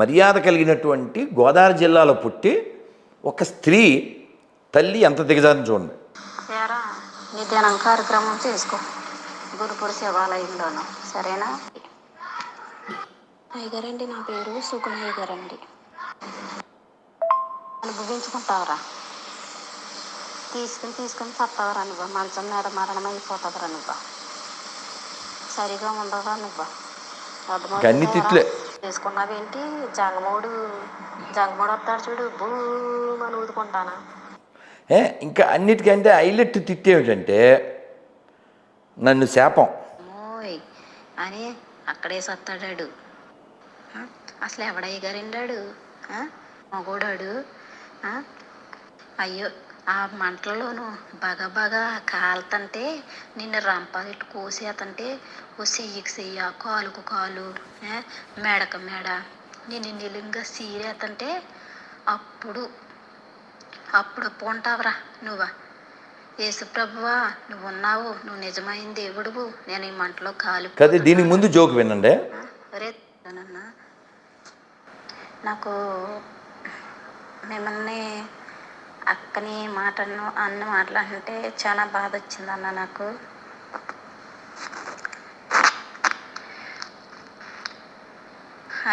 మర్యాద కలిగినటువంటి గోదావరి జిల్లాలో పుట్టి ఒక స్త్రీ తల్లి ఎంత దిగజారని చూడండి. నిత్యానం కార్యక్రమం చేసుకో గురుపుర శివాలయంలోను, సరేనా? అయ్యగారండి, నా పేరు సుగుణ గారండి. అనుభవించుకుంటావరా? తీసుకుని తప్పవరా నువ్వు? మంచం మీద మరణం అయిపోతుందిరా నువ్వు. సరిగా ఉండవరా నువ్వు? అన్ని తిట్లే చేసుకున్నావేంటి? జంగమోడు వస్తాడు చూడు, భూమని ఊదుకుంటానా? ఇంకా అన్నిటికంటే హైలైట్ తిట్టేమిటంటే నన్ను శాపం అని అక్కడే సత్తాడాడు. అసలు ఎవడయ్య గారిండాడు? మగోడాడు. అయ్యో, ఆ మంటల్లోనూ బాగా కాలుతంటే నిన్ను రంపాలిట్టు కోసేతంటే ఓ చెయ్యికి చెయ్య, కాలుకు కాలు, మెడకు మెడ నిన్ను నిలుంగా సీరేతంటే అప్పుడు ఒప్పుకుంటావురా నువ్వా? యేసుప్రభువా, నువ్వు ఉన్నావు, నువ్వు నిజమైన దేవుడువు, నేను ఈ మంటలో కాలు కదా. దీనికి ముందు జోక్ వినండి. అరే నాకు మిమ్మల్ని అక్కని అన్న మాట్లాడుతుంటే చాలా బాధ వచ్చిందన్న. నాకు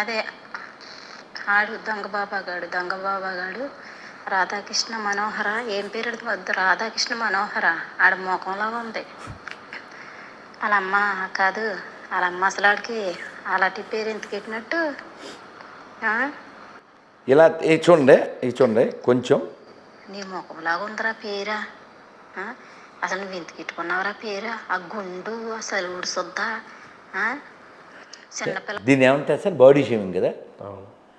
అదే ఆడు దొంగ బాబాగాడు రాధాకృష్ణ మనోహర, ఏం పేరు వద్దు, రాధాకృష్ణ మనోహర. ఆడ ముఖంలో ఉంది. వాళ్ళమ్మ కాదు, వాళ్ళమ్మ అసలు ఆడికి అలాంటి పేరు ఎందుకు పెట్టినట్టు? ఇలా చూడండి కొంచెం. నీ ముఖంలాగా ఉందిరా పేరా? అసలు నువ్వు ఎందుకు పెట్టుకున్నావురా పేరా? ఆ గుండు అసలు ఉడుసుద్దా? చిన్నపిల్ల. దీన్ని ఏమంటారు సార్? బాడీ షేమింగ్ కదా.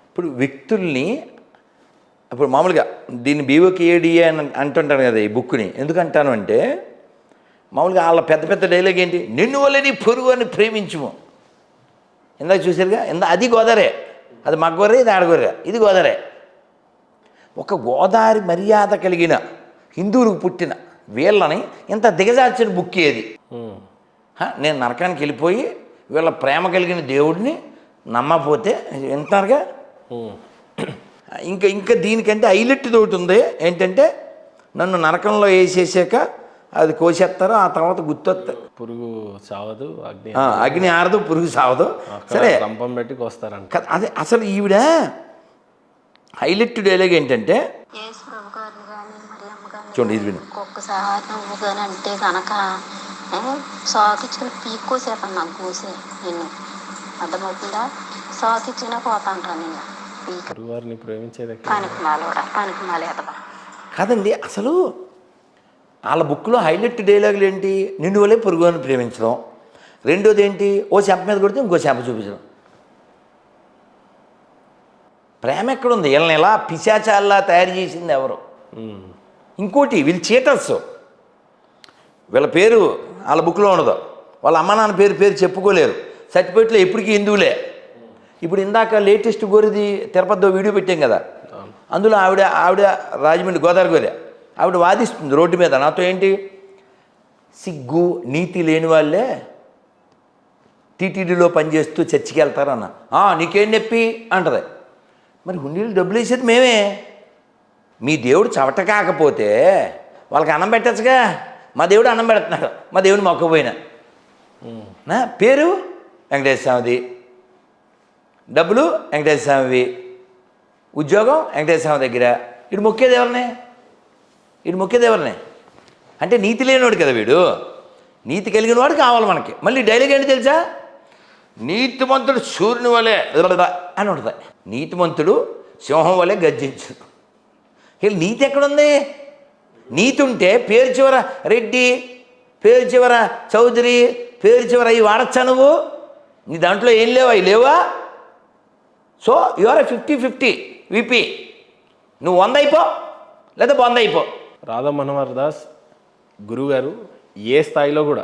ఇప్పుడు వ్యక్తుల్ని ఇప్పుడు మామూలుగా దీన్ని బీఓకేఏడిఏ అని అంటుంటాను కదా ఈ బుక్ని. ఎందుకు అంటాను అంటే మామూలుగా వాళ్ళ పెద్ద డైలాగ్ ఏంటి? నిన్ను వల్ల నీ పొరుగు అని ప్రేమించుము. ఇందాక చూసారుగా, అది గోదావరే, అది మగ్గొర్రే, ఇది ఆడగొర్రె, ఇది గోదావరే. ఒక గోదావరి మర్యాద కలిగిన హిందువులకు పుట్టిన వీళ్ళని ఇంత దిగజార్చిన బుక్ ఏది? నేను నరకానికి వెళ్ళిపోయి వీళ్ళ ప్రేమ కలిగిన దేవుడిని నమ్మపోతే వింటారుగా. ఇంకా దీనికంటే హైలైట్ ఒకటి ఉంది. ఏంటంటే నన్ను నరకంలో వేసేసాక అది కోసేస్తారు, ఆ తర్వాత గుర్తొస్తారు. పురుగు సావదు, అగ్ని ఆరదు, పురుగు సావదు. సరే, రంపం పెట్టి కోస్తారంట. అదే అసలు ఈవిడ హైలైట్ డైలాగ్ ఏంటంటే చూడండి, ఇది విను. ఒక్కొక్కసారి నువ్వు కానీ అంటే కనుక సాకిచ్చుకుని పీక్ కోసేపన్నా కోసే నిన్ను, అర్థమవుతుందా? సాకిచ్చుకునే పోతాంటా నిన్ను పీక్. వారిని ప్రేమించేది పనికి కాదండి. అసలు వాళ్ళ బుక్లో హైలైట్ డైలాగులు ఏంటి? నిన్ను వల్లే పొరుగు అని ప్రేమించడం. రెండోది ఏంటి? ఓ చెంప మీద కొడితే ఇంకో చెంప చూపించడం. ప్రేమ ఎక్కడుంది? వీళ్ళని ఎలా పిశాచాల్లా తయారు చేసింది ఎవరు? ఇంకోటి, వీళ్ళు చీటర్స్. వీళ్ళ పేరు వాళ్ళ బుక్లో ఉండదు, వాళ్ళ అమ్మ నాన్న పేరు చెప్పుకోలేరు, సర్టిఫికేట్లో ఎప్పటికీ హిందువులే. ఇప్పుడు ఇందాక లేటెస్ట్ గోరిది తిరుపతిలో వీడియో పెట్టాం కదా, అందులో ఆవిడ రాజమండ్రి గోదావరి గోరే ఆవిడ వాదిస్తుంది రోడ్డు మీద నాతో. ఏంటి? సిగ్గు నీతి లేని వాళ్ళే టీటీడీలో పనిచేస్తూ చర్చికి వెళ్తారన్న. నీకేం నొప్పి అంటది. మరి హుండీలు డబ్బులు వేసేది మేమే. మీ దేవుడు చవట కాకపోతే వాళ్ళకి అన్నం పెట్టచ్చుగా. మా దేవుడు అన్నం పెడుతున్నాడు, మా దేవుడు మొక్కపోయినా. నా పేరు వెంకటేశ్వర స్వామిది, డబ్బులు వెంకటేశ్వర స్వామివి, ఉద్యోగం వెంకటేశ్వర స్వామి దగ్గర. వీడు మొక్కేది ఎవరిని? అంటే నీతి లేనివాడు కదా వీడు. నీతి కలిగిన వాడు కావాలి మనకి. మళ్ళీ డైలాగ్ ఏంటి తెలుసా? నీతిమంతుడు సూర్యుని వలె అని ఉంటుంది. నీతిమంతుడు సింహం వలె గర్జించు. వీళ్ళు నీతి ఎక్కడుంది? నీతి ఉంటే పేరు చివర రెడ్డి, పేరు చివర చౌదరి, పేరు చివర అవి వాడచ్చా నువ్వు? నీ దాంట్లో ఏం లేవా? అవి లేవా? సో యు ఆర్ 50-50 విపి. నువ్వు 100 అయిపో లేదా 100 అయిపో. రాధా మనోహర్ దాస్ గురువుగారు ఏ స్థాయిలో కూడా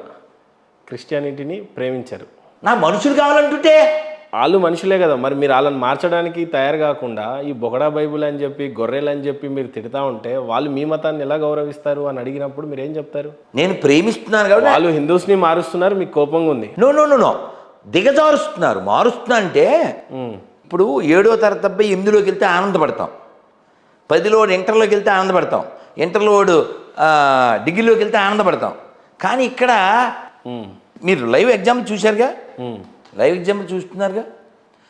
క్రిస్టియానిటీని ప్రేమించారు. నా మనుషులు కావాలంటుంటే వాళ్ళు మనుషులే కదా, మరి మీరు వాళ్ళని మార్చడానికి తయారు కాకుండా ఈ బొగడా బైబుల్ అని చెప్పి గొర్రెలు అని చెప్పి మీరు తిడతా ఉంటే వాళ్ళు మీ మతాన్ని ఎలా గౌరవిస్తారు అని అడిగినప్పుడు మీరు ఏం చెప్తారు? నేను ప్రేమిస్తున్నాను కాబట్టి వాళ్ళు హిందూస్ని మారుస్తున్నారు, మీకు కోపంగా ఉంది. నో దిగజారుస్తున్నారు. మారుస్తున్నా అంటే ఇప్పుడు 7వ తరగతి అబ్బాయి 8లోకి వెళ్తే ఆనందపడతాం, 10లో వాడు ఇంటర్లోకి వెళ్తే ఆనందపడతాం, ఇంటర్లో వాడు డిగ్రీలోకి వెళ్తే ఆనందపడతాం. కానీ ఇక్కడ మీరు లైవ్ ఎగ్జామ్ చూశారుగా, లైవ్ ఎగ్జామ్ చూస్తున్నారుగా,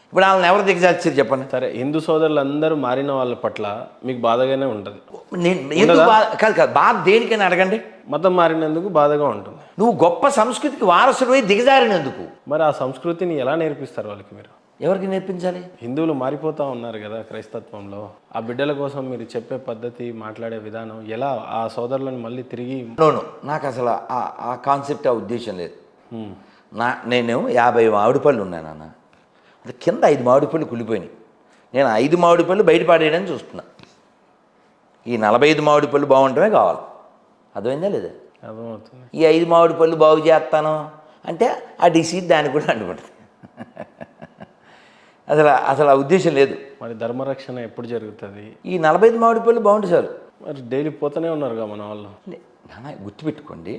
ఇప్పుడు వాళ్ళని ఎవరు దిగజార్చారు చెప్పండి. సరే, హిందూ సోదరులందరూ మారిన వాళ్ళ పట్ల మీకు బాధగానే ఉంటుంది. నేను ఎందుకు కాదు బాధ దేనికైనా అడగండి. మతం మారినందుకు బాధగా ఉంటుంది. నువ్వు గొప్ప సంస్కృతికి వారసుడు దిగజారినందుకు. మరి ఆ సంస్కృతిని ఎలా నేర్పిస్తారు వాళ్ళకి మీరు? ఎవరికి నేర్పించాలి? హిందువులు మారిపోతూ ఉన్నారు కదా క్రైస్తత్వంలో. ఆ బిడ్డల కోసం మీరు చెప్పే పద్ధతి, మాట్లాడే విధానం ఎలా ఆ సోదరులను మళ్ళీ తిరిగి నోను నాకు అసలు ఆ కాన్సెప్ట్, ఆ ఉద్దేశం లేదు. నేను 50 మామిడి పళ్ళు ఉన్నాయి నాన్న, అది కింద 5 మామిడి పళ్ళు కుళ్ళిపోయినాయి. నేను 5 మామిడి పళ్ళు బయట పాడేయడానికి చూస్తున్నా. ఈ 45 మామిడి పళ్ళు బాగుంటమే కావాలి. అర్థమైందా లేదా? అర్థమవుతుంది. ఈ 5 మామిడి పళ్ళు బాగు చేస్తాను అంటే ఆ డిసీజ్ దానికి కూడా అంటుపడుతుంది. అసలు ఆ ఉద్దేశం లేదు. మరి ధర్మరక్షణ ఎప్పుడు జరుగుతుంది? ఈ 45 మామిడి పళ్ళు బాగుంటే చాలు. మరి డైలీ పోతూనే ఉన్నారుగా మన వాళ్ళు. నాన్న గుర్తుపెట్టుకోండి,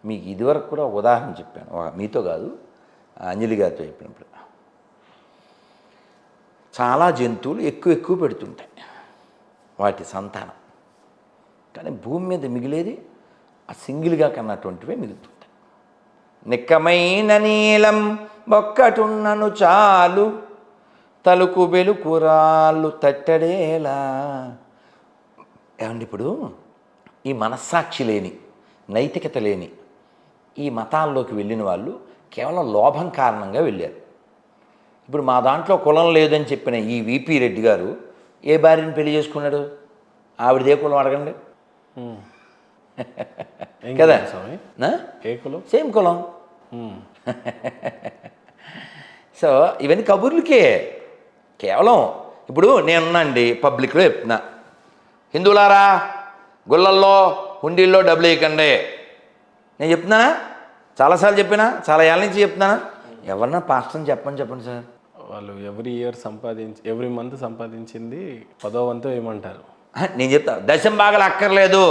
మీకు ఇదివరకు కూడా ఒక ఉదాహరణ చెప్పాను, మీతో కాదు అంజలి గారితో చెప్పినప్పుడు. చాలా జంతువులు ఎక్కువ పెడుతుంటాయి వాటి సంతానం, కానీ భూమి మీద మిగిలేది ఆ సింగిల్గా కన్నటువంటివే మిగులుతుంటాయి. నిక్కమైన నీలం ఒక్కటున్నను చాలు, తలుకు బెలుకురాళ్ళు తట్టడేలా. ఏమండి, ఇప్పుడు ఈ మనస్సాక్షి లేని, నైతికత లేని ఈ మతాల్లోకి వెళ్ళిన వాళ్ళు కేవలం లోభం కారణంగా వెళ్ళారు. ఇప్పుడు మా దాంట్లో కులం లేదని చెప్పిన ఈ విపి రెడ్డి గారు ఏ భార్యని పెళ్లి చేసుకున్నాడు? ఆవిడదే కులం అడగండి కదా. ఏ కులం? సేమ్ కులం. సో ఇవన్నీ కబుర్లకే. కేవలం ఇప్పుడు నేనున్నాండి పబ్లిక్లో చెప్తున్నా, హిందువులారా గుళ్ళల్లో హుండీల్లో డబ్బులు వేయకండి. నేను చెప్తున్నానా? చాలాసార్లు చెప్పినా, చాలా ఏళ్ళ నుంచి చెప్తున్నానా? ఎవరన్నా పాస్టర్ని చెప్పండి సార్. వాళ్ళు ఎవ్రీ మంత్ సంపాదించింది 10వ వంతు ఏమంటారు? నేను చెప్తా, దశం భాగాలు అక్కర్లేదు,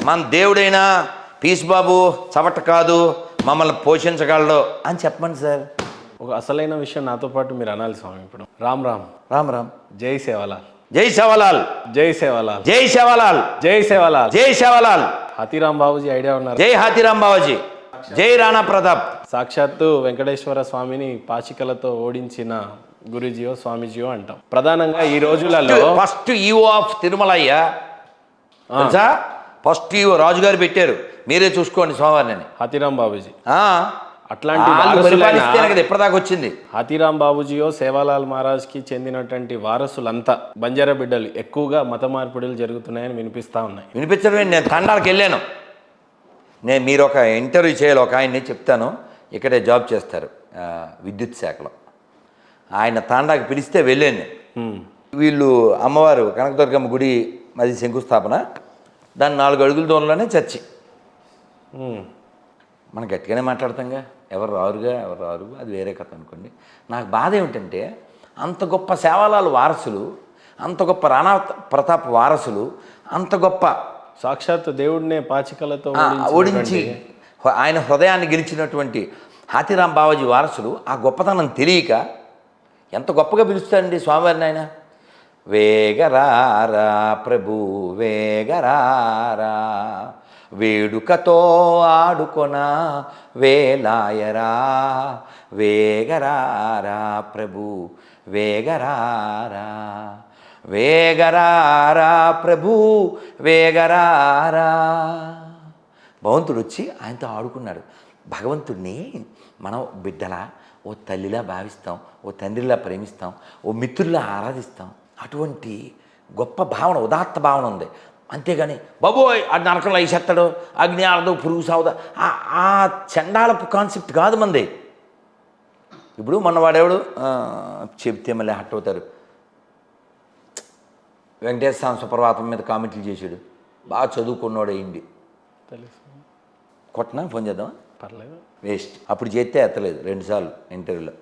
మన దేవుడైనా పీస్ బాబు చవట కాదు, మమ్మల్ని పోషించగలడు అని చెప్పండి సార్. ఒక అసలైన విషయం నాతో పాటు మీరు అనాలి స్వామి. ఇప్పుడు రామ్ రామ్ రామ్ రామ్, జై సేవాలాల్, జై సేవాలాల్, జై సేవాలాల్, జై సేవాలాల్, జై సేవాలాల్, జై సేవాలాల్. హాతీరామ్ బాబుజీ ఐడియా ఉన్నారు? జై హాతీరామ్ బాబాజీ, జై రాణా ప్రతాప్. సాక్షాత్తు వెంకటేశ్వర స్వామిని పాచికలతో ఓడించిన గురూజీయో స్వామీజీయో అంటాం. ప్రధానంగా ఈ రోజులలో ఫస్ట్ ఈఓ ఆఫ్ తిరుమల అయ్యా, తెలుసా? ఫస్ట్ ఈఓ రాజుగారు పెట్టారు, మీరే చూసుకోండి స్వామివారిని. హాతీరామ్ బాబుజీ అట్లాంటి ఇప్పటిదాకా వచ్చింది. హాతీరామ్ బాబుజీయో సేవాలాల్ మహారాజ్కి చెందినటువంటి వారసులంతా బంజారా బిడ్డలు ఎక్కువగా మత మార్పిడులు జరుగుతున్నాయని వినిపిస్తూ ఉన్నాయి. వినిపించడం, నేను తండాలకు వెళ్ళాను. మీరు ఒక ఇంటర్వ్యూ చేయాలి, ఒక ఆయన్ని చెప్తాను, ఇక్కడే జాబ్ చేస్తారు విద్యుత్ శాఖలో. ఆయన తాండాకి పిలిస్తే వెళ్ళాను. వీళ్ళు అమ్మవారు కనకదుర్గమ్మ గుడి అది శంకుస్థాపన, దాని 4 అడుగుల దూరంలోనే చర్చి. మనం గట్టిగానే మాట్లాడతాంగా, ఎవరు రారు, అది వేరే కథ అనుకోండి. నాకు బాధ ఏమిటంటే అంత గొప్ప సేవాలాల్ వారసులు, అంత గొప్ప రాణా ప్రతాప్ వారసులు, అంత గొప్ప సాక్షాత్ దేవుడినే పాచికలతో ఓడించి ఆయన హృదయాన్ని గెలిచినటువంటి హాతీరామ్ బాబాజీ వారసులు ఆ గొప్పతనం తెలియక ఎంత గొప్పగా పిలుస్తారండి స్వామివారిని. ఆయన వేగరారా ప్రభు వేగరారా, వేడుకతో ఆడుకొన వేలాయరా, వేగరారా ప్రభు వేగరారా, వేగరారా ప్రభు వేగరారా. భగవంతుడు వచ్చి ఆయనతో ఆడుకున్నాడు. భగవంతుడిని మనం బిడ్డలా, ఓ తల్లిలా భావిస్తాం, ఓ తండ్రిలా ప్రేమిస్తాం, ఓ మిత్రులా ఆరాధిస్తాం. అటువంటి గొప్ప భావన, ఉదాత్త భావన ఉంది. అంతేగాని బాబోయ్ అది నరకంలో వేసేస్తాడు, అగ్ని ఆడదు, పురుగు సాగుదా, ఆ చండాలపు కాన్సెప్ట్ కాదు మంది. ఇప్పుడు మొన్న వాడేవాడు చెప్తే మళ్ళీ హట్ అవుతారు, వెంకటేశ్వర స్వామి సుప్రభాతం మీద కామెంట్లు చేశాడు, బాగా చదువుకున్నాడు అయింది. తెలుసు, కొట్టనా ఫోన్ చేద్దామా? పర్లేదు, వేస్ట్. అప్పుడు చేస్తే ఎత్తలేదు 2 సార్లు ఇంటర్వ్యూలో.